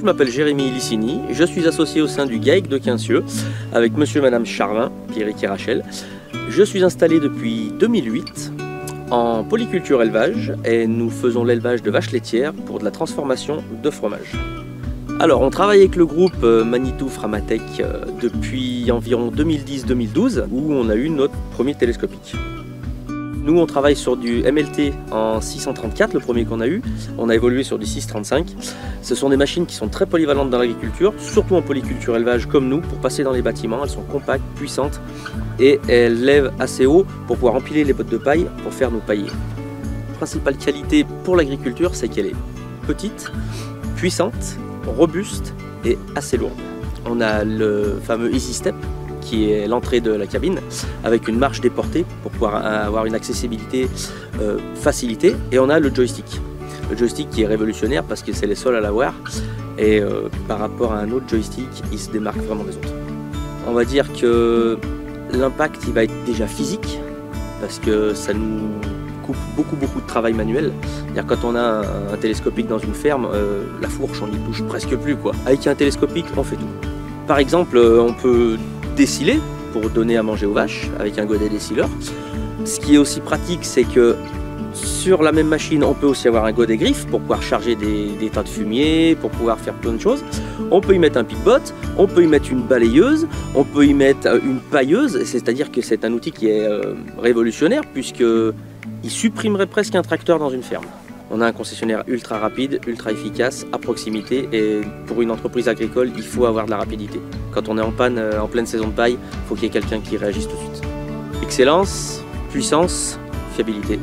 je m'appelle Jérémy Licini, je suis associé au sein du GAEC de Quincieux avec monsieur et madame Charvin, Pierrick et Rachel. Je suis installé depuis 2008 en polyculture élevage et nous faisons l'élevage de vaches laitières pour de la transformation de fromage. Alors on travaille avec le groupe Manitou Framatech depuis environ 2010-2012 où on a eu notre premier télescopique. Nous on travaille sur du MLT en 634, le premier qu'on a eu. On a évolué sur du 635. Ce sont des machines qui sont très polyvalentes dans l'agriculture, surtout en polyculture élevage comme nous, pour passer dans les bâtiments. Elles sont compactes, puissantes et elles lèvent assez haut pour pouvoir empiler les bottes de paille pour faire nos paillets. La principale qualité pour l'agriculture, c'est qu'elle est petite, puissante, robuste et assez lourde. On a le fameux Easy Step qui est l'entrée de la cabine avec une marche déportée pour pouvoir avoir une accessibilité facilitée, et on a le joystick. Le joystick qui est révolutionnaire parce que c'est les seuls à l'avoir et par rapport à un autre joystick il se démarque vraiment des autres. On va dire que l'impact il va être déjà physique parce que ça nous coupe beaucoup de travail manuel. Quand on a un télescopique dans une ferme, la fourche on n'y touche presque plus quoi. Avec un télescopique on fait tout. Par exemple on peut déciler pour donner à manger aux vaches avec un godet décileur. Ce qui est aussi pratique, c'est que sur la même machine, on peut aussi avoir un godet griffe pour pouvoir charger des tas de fumier, pour pouvoir faire plein de choses. On peut y mettre un pic-bot, on peut y mettre une balayeuse, on peut y mettre une pailleuse, c'est-à-dire que c'est un outil qui est révolutionnaire puisqu'il supprimerait presque un tracteur dans une ferme. On a un concessionnaire ultra rapide, ultra efficace, à proximité, et pour une entreprise agricole, il faut avoir de la rapidité. Quand on est en panne, en pleine saison de paille, il faut qu'il y ait quelqu'un qui réagisse tout de suite. Excellence, puissance, fiabilité.